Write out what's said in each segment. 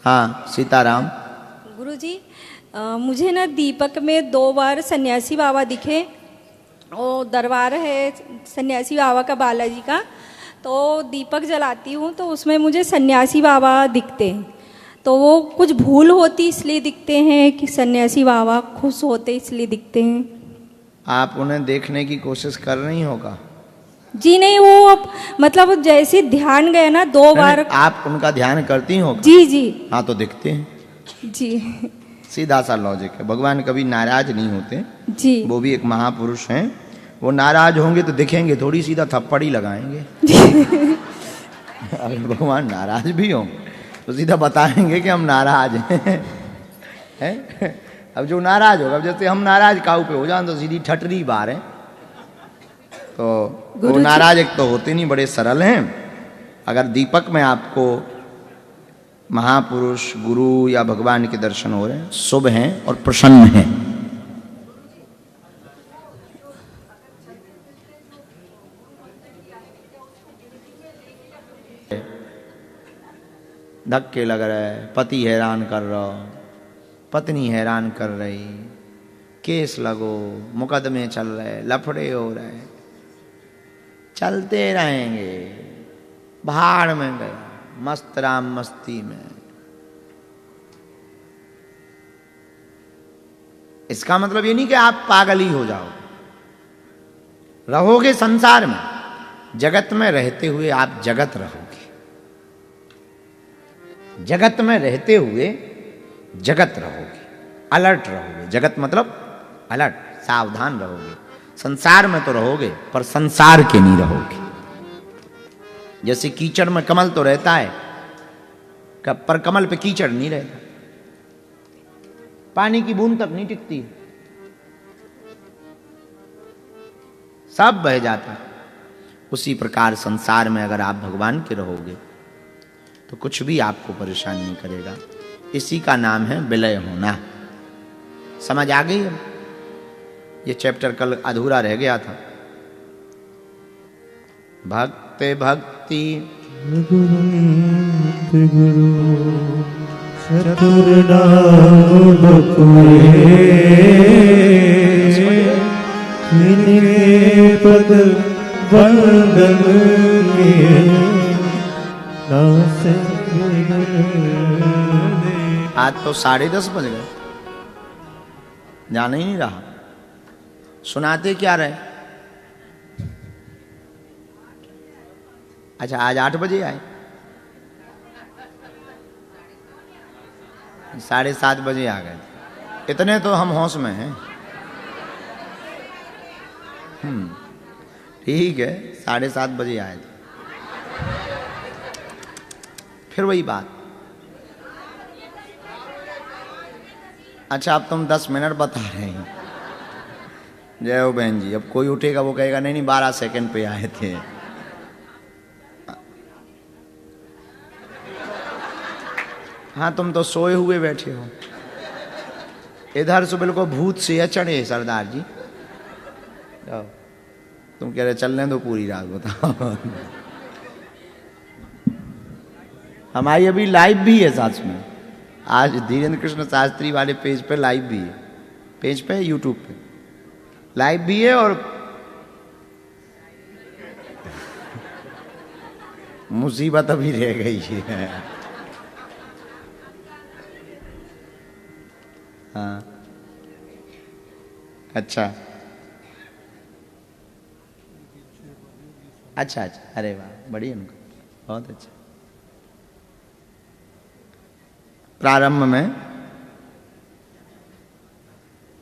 हाँ सीताराम। गुरुजी, मुझे ना दीपक में 2 बार सन्यासी बाबा दिखे। वो दरबार है सन्यासी बाबा का, बालाजी का। तो दीपक जलाती हूँ तो उसमें मुझे सन्यासी बाबा दिखते हैं। तो वो कुछ भूल होती इसलिए दिखते हैं कि सन्यासी बाबा खुश होते इसलिए दिखते हैं? आप उन्हें देखने की कोशिश कर रही होगा? जी नहीं, वो मतलब जैसे ध्यान गए ना 2 बार। आप उनका ध्यान करती हो? जी जी। हाँ तो दिखते हैं जी सीधा सा लॉजिक है। भगवान कभी नाराज नहीं होते जी। वो भी एक महापुरुष हैं। वो नाराज होंगे तो दिखेंगे थोड़ी, सीधा थप्पड़ ही लगाएंगे। अगर भगवान नाराज भी हों तो सीधा बताएंगे कि हम नाराज हैं। अब जो नाराज होगा, अब जैसे हम नाराज काऊ पे हो जाए तो सीधी ठटरी बार है। तो वो नाराज एक तो होते नहीं, बड़े सरल हैं। अगर दीपक में आपको महापुरुष गुरु या भगवान के दर्शन हो रहे हैं, शुभ हैं और प्रसन्न हैं। धक्के लग रहे, पति हैरान कर रहा, पत्नी हैरान कर रही, केस लगो, मुकदमे चल रहे, लफड़े हो रहे, चलते रहेंगे। भाड़ में गया, मस्त राम मस्ती में। इसका मतलब ये नहीं कि आप पागल ही हो जाओगे, रहोगे संसार में। जगत में रहते हुए आप जगत रहोगे, जगत में रहते हुए जगत रहोगे, अलर्ट रहोगे। जगत मतलब अलर्ट, सावधान रहोगे। संसार में तो रहोगे पर संसार के नहीं रहोगे। जैसे कीचड़ में कमल तो रहता है, पर कमल पे कीचड़ नहीं रहता, पानी की बूंद तक नहीं टिकती, सब बह जाता है। उसी प्रकार संसार में अगर आप भगवान के रहोगे तो कुछ भी आपको परेशान नहीं करेगा। इसी का नाम है विलय होना। समझ आ गई? ये चैप्टर कल अधूरा रह गया था। भक्त भक्ति पद वंदन आज तो 10:30 बज गए, जाना ही नहीं रहा। सुनाते क्या रहे? अच्छा, आज 8 बजे आए, 7:30 बजे आ गए। इतने तो हम होश में हैं। ठीक है, 7:30 बजे आए थे। फिर वही बात। अच्छा, अब तुम 10 मिनट बता रहे हैं। जय हो बहन जी। अब कोई उठेगा वो कहेगा नहीं 12 सेकंड पे आए थे। हाँ, तुम तो सोए हुए बैठे हो। इधर से बिल्कुल भूत से चढ़े सरदार जी। तुम कह रहे चलने दो पूरी रात, बताओ। हमारी अभी लाइव भी है साथ में। आज धीरेन्द्र कृष्ण शास्त्री वाले पेज पे लाइव भी है, पेज पे यूट्यूब पे लाइव भी है। और मुसीबत अभी रह गई है। हाँ, अच्छा अच्छा अच्छा, अरे वाह, बढ़िया, उनको बहुत अच्छा। प्रारंभ में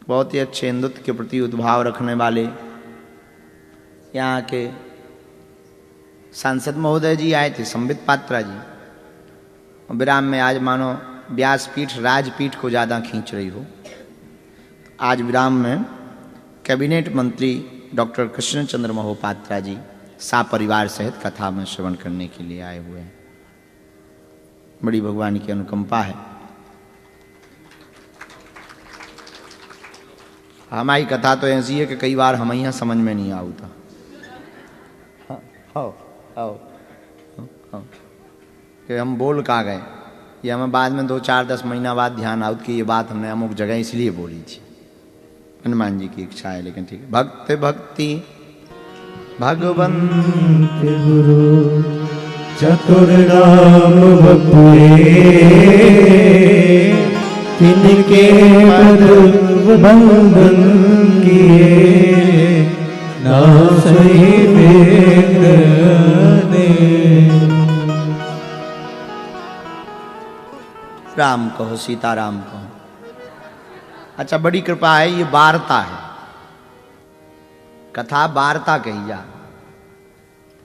बहुत ही अच्छे हिंदुत्व के प्रति उद्भाव रखने वाले यहाँ के सांसद महोदय जी आए थे, संबित पात्रा जी। और विराम में आज मानो व्यासपीठ राजपीठ को ज़्यादा खींच रही हो। आज विराम में कैबिनेट मंत्री डॉक्टर कृष्णचंद्र महोपात्रा जी सापरिवार सहित कथा में श्रवण करने के लिए आए हुए हैं। बड़ी भगवान की अनुकंपा है। हमारी कथा तो ऐसी है कि कई बार हम यहाँ समझ में नहीं आता। आओ आओ आओ, कि हम बोल कहाँ गए। ये हमें बाद में 2-4-10 महीना बाद ध्यान आउट कि ये बात हमने अमुक जगह इसलिए बोली थी। हनुमान जी की इच्छा है, लेकिन ठीक है। भक्त भक्ति भगवन गुरु चतुर राम बपुए, तिनके पद बंदन किए, नासई वेद ने। राम कहो, सीताराम कहो। अच्छा, बड़ी कृपा है, ये वार्ता है। कथा वार्ता कही जा।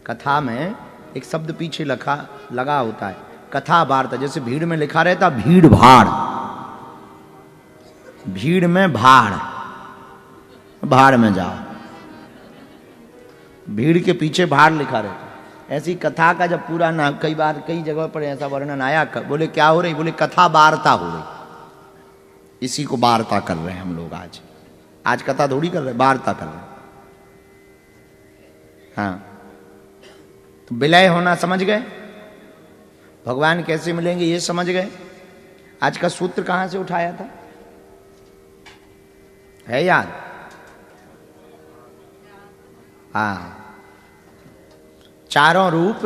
कथा में एक शब्द पीछे लगा होता है, कथा वार्ता। जैसे भीड़ में लिखा रहता भीड़ भाड़, भीड़ में भाड़, भाड़ में जाओ, भीड़ के पीछे भाड़ लिखा रहता। ऐसी कथा का जब पूरा ना, कई बार कई जगह पर ऐसा वर्णन आया, बोले क्या हो रही, बोले कथा वार्ता हो रही। इसी को वार्ता कर रहे हैं हम लोग आज। आज कथा थोड़ी कर रहे, वार्ता कर रहे हैं। हाँ, तो विलय होना समझ गए, भगवान कैसे मिलेंगे ये समझ गए। आज का सूत्र कहां से उठाया था, है याद? हाँ, चारों रूप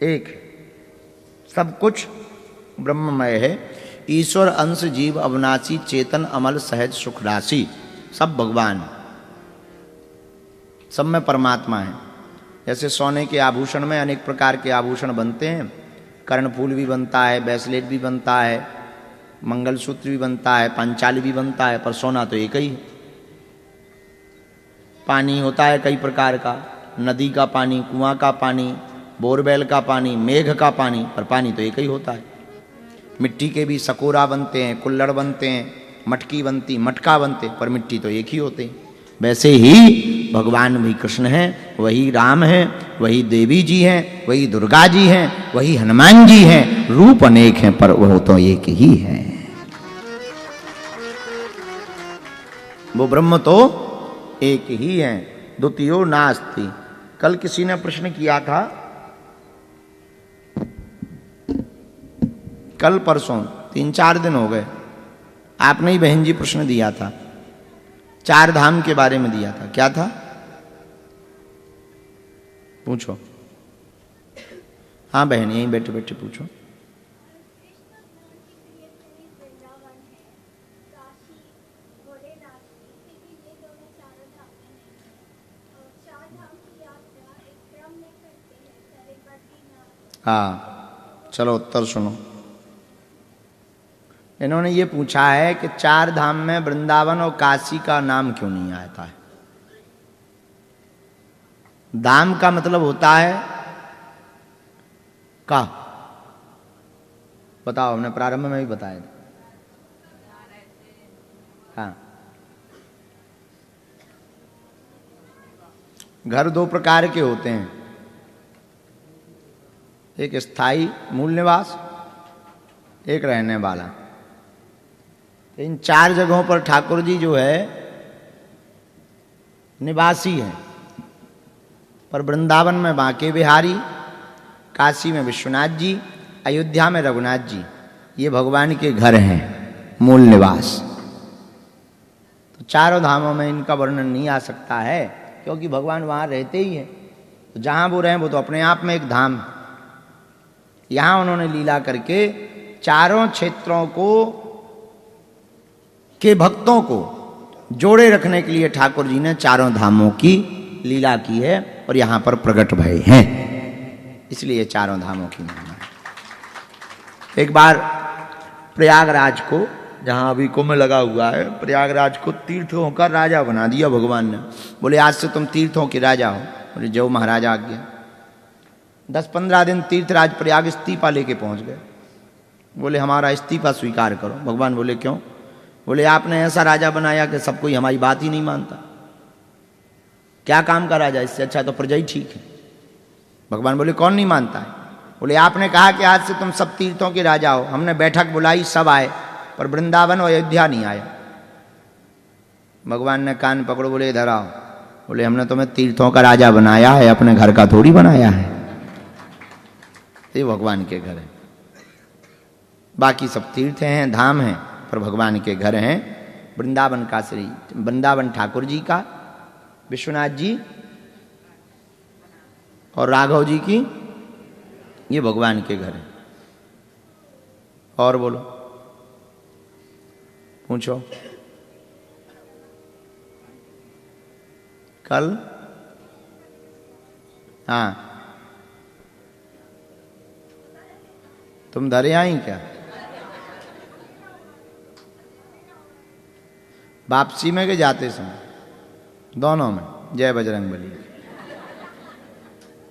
एक, सब कुछ ब्रह्ममय है। ईश्वर अंश जीव अविनाशी चेतन अमल सहज सुख राशि, सब भगवान, सब में परमात्मा है। जैसे सोने के आभूषण में अनेक प्रकार के आभूषण बनते हैं, कर्णफूल भी बनता है, ब्रेसलेट भी बनता है, मंगलसूत्र भी बनता है, पांचाली भी बनता है, पर सोना तो एक ही है। पानी होता है कई प्रकार का, नदी का पानी, कुआं का पानी, बोरवेल का पानी, मेघ का पानी, पर पानी तो एक ही होता है। मिट्टी के भी सकोरा बनते हैं, कुल्लड़ बनते हैं, मटकी बनती, मटका बनते, पर मिट्टी तो एक ही होते हैं। वैसे ही भगवान भी कृष्ण हैं, वही राम हैं, वही देवी जी हैं, वही दुर्गा जी हैं, वही हनुमान जी हैं। रूप अनेक हैं पर वह तो एक ही है। वो ब्रह्म तो एक ही है, द्वितीयो नास्ति। कल किसी ने प्रश्न किया था, कल परसों 3-4 दिन हो गए, आपने ही बहन जी प्रश्न दिया था, 4 धाम के बारे में दिया था। क्या था, पूछो। हाँ बहन, यहीं बैठे बैठे पूछो। हाँ, चलो उत्तर सुनो। इन्होंने ये पूछा है कि 4 धाम में वृंदावन और काशी का नाम क्यों नहीं आता है। धाम का मतलब होता है का, बताओ, हमने प्रारंभ में भी बताया था। हाँ, घर 2 प्रकार के होते हैं, एक स्थायी मूल निवास, एक रहने वाला। इन 4 जगहों पर ठाकुर जी जो है निवासी हैं, पर वृंदावन में बांके बिहारी, काशी में विश्वनाथ जी, अयोध्या में रघुनाथ जी, ये भगवान के घर हैं, मूल निवास। तो 4 धामों में इनका वर्णन नहीं आ सकता है, क्योंकि भगवान वहाँ रहते ही हैं। तो जहाँ वो रहें वो तो अपने आप में एक धाम है। यहाँ उन्होंने लीला करके चारों क्षेत्रों को के भक्तों को जोड़े रखने के लिए ठाकुर जी ने 4 धामों की लीला की है और यहाँ पर प्रकट भय हैं, इसलिए 4 धामों की महिमा है। एक बार प्रयागराज को, जहाँ अभी कुंभ लगा हुआ है, प्रयागराज को तीर्थों का राजा बना दिया भगवान ने। बोले आज से तुम तीर्थों के राजा हो। बोले जो महाराज आ गया। 10-15 दिन तीर्थराज प्रयाग इस्तीफा लेके पहुंच गए। बोले हमारा इस्तीफा स्वीकार करो। भगवान बोले क्यों? बोले आपने ऐसा राजा बनाया कि सब कोई हमारी बात ही नहीं मानता। क्या काम का राजा, इससे अच्छा तो प्रजा ही ठीक है। भगवान बोले कौन नहीं मानता है? बोले आपने कहा कि आज से तुम सब तीर्थों के राजा हो, हमने बैठक बुलाई, सब आए, पर वृंदावन और अयोध्या नहीं आया। भगवान ने कान पकड़ो, बोले इधर आओ। बोले हमने तुम्हें तीर्थों का राजा बनाया है, अपने घर का थोड़ी बनाया है। ये भगवान के घर है। बाकी सब तीर्थ हैं, धाम हैं, पर भगवान के घर हैं। वृंदावन का श्री वृंदावन ठाकुर जी का, विश्वनाथ जी और राघव जी की, ये भगवान के घर हैं। और बोलो, पूछो। कल हाँ, तुम धरे आई क्या? वापसी में के जाते समय? दोनों में। जय बजरंग बली।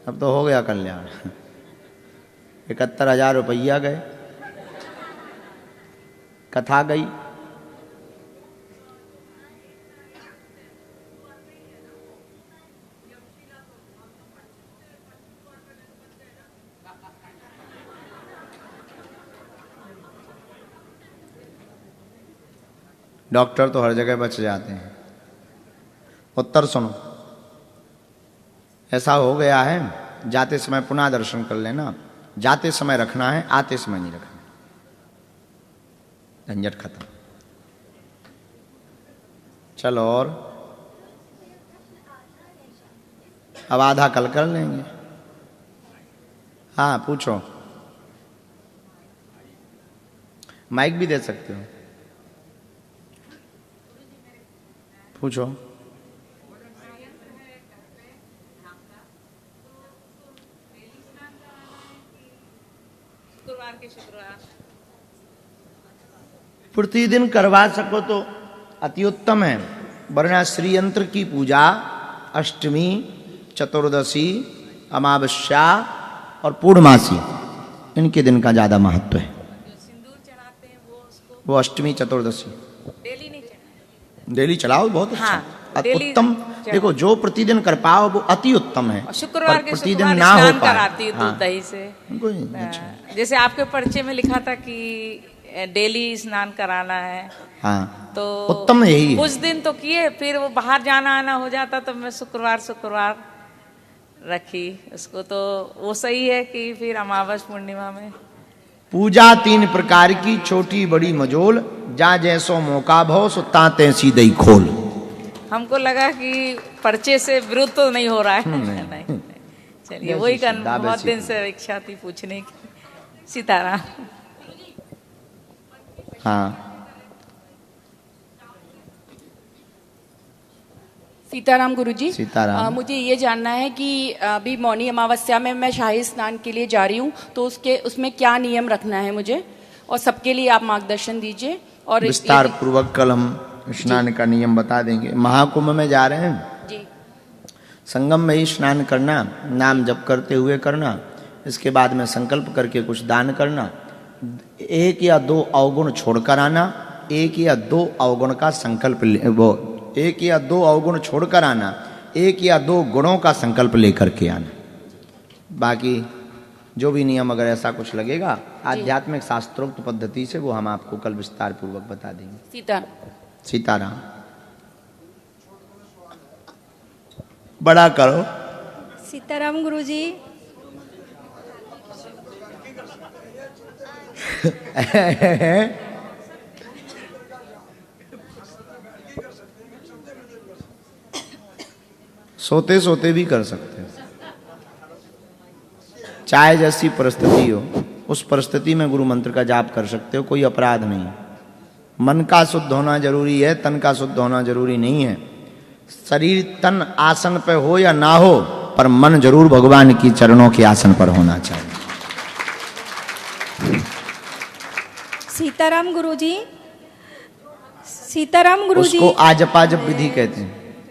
अब तो हो गया कल्याण। 71,000 रुपया गए, कथा गई। डॉक्टर तो हर जगह बच जाते हैं। उत्तर सुनो, ऐसा हो गया है, जाते समय पुनः दर्शन कर लेना। जाते समय रखना है, आते समय नहीं रखना। झंझट खत्म। चलो, और अब आधा कल कर लेंगे। हाँ पूछो, माइक भी दे सकते हो, पूछो। प्रतिदिन करवा सको तो अति उत्तम है, वरना श्री यंत्र की पूजा अष्टमी, चतुर्दशी, अमावस्या और पूर्णमासी, इनके दिन का ज्यादा महत्व है। सिंदूर चढ़ाते हैं वो अष्टमी, चतुर्दशी डेली नहीं चढ़ाते। डेली चलाओ, बहुत अच्छा। हाँ, डेली उत्तम। देखो, जो प्रतिदिन कर पाओ वो अति उत्तम है। और शुक्रवार पर के प्रतिदिन शुक्रवार ना हो स्नान पाए, कराती हूँ हाँ, दूध दही से। कोई अच्छा। जैसे आपके पर्चे में लिखा था कि डेली स्नान कराना है, हाँ, तो उत्तम यही है। कुछ दिन तो किए, फिर वो बाहर जाना आना हो जाता तो मैं शुक्रवार रखी उसको। तो वो सही है कि फिर अमावस पूर्णिमा में पूजा 3 प्रकार की, छोटी बड़ी मजोल, जा जैसो मौका भो सो ताते सीधे ही खोल। हमको लगा कि पर्चे से विरुद्ध तो नहीं हो रहा है। नहीं। नहीं। चलिए, वही करना, बहुत दिन से इच्छा थी पूछने की। सीताराम। हाँ, सीताराम गुरुजी। सीताराम। मुझे ये जानना है कि अभी मौनी अमावस्या में मैं शाही स्नान के लिए जा रही हूँ, तो उसमें क्या नियम रखना है मुझे, और सबके लिए आप मार्गदर्शन दीजिए। और विस्तार पूर्वक कल हम स्नान का नियम बता देंगे। महाकुंभ में जा रहे हैं जी, संगम में ही स्नान करना, नाम जप करते हुए करना। इसके बाद में संकल्प करके कुछ दान करना। 1 या 2 अवगुण छोड़कर आना। 1 या 2 अवगुण का संकल्प 1 या 2 अवगुण छोड़कर आना। 1 या 2 गुणों का संकल्प लेकर के आना। बाकी जो भी नियम अगर ऐसा कुछ लगेगा आध्यात्मिक शास्त्रोक्त पद्धति से, वो हम आपको कल विस्तार पूर्वक बता देंगे। सीताराम। बड़ा करो। सीताराम गुरुजी। सोते सोते भी कर सकते हैं। चाहे जैसी परिस्थिति हो, उस परिस्थिति में गुरु मंत्र का जाप कर सकते हो, कोई अपराध नहीं है। मन का शुद्ध होना जरूरी है, तन का शुद्ध होना जरूरी नहीं है। शरीर तन आसन पे हो या ना हो, पर मन जरूर भगवान की चरणों के आसन पर होना चाहिए। सीताराम गुरुजी। सीताराम गुरुजी। उसको आजपाजप विधि कहते हैं।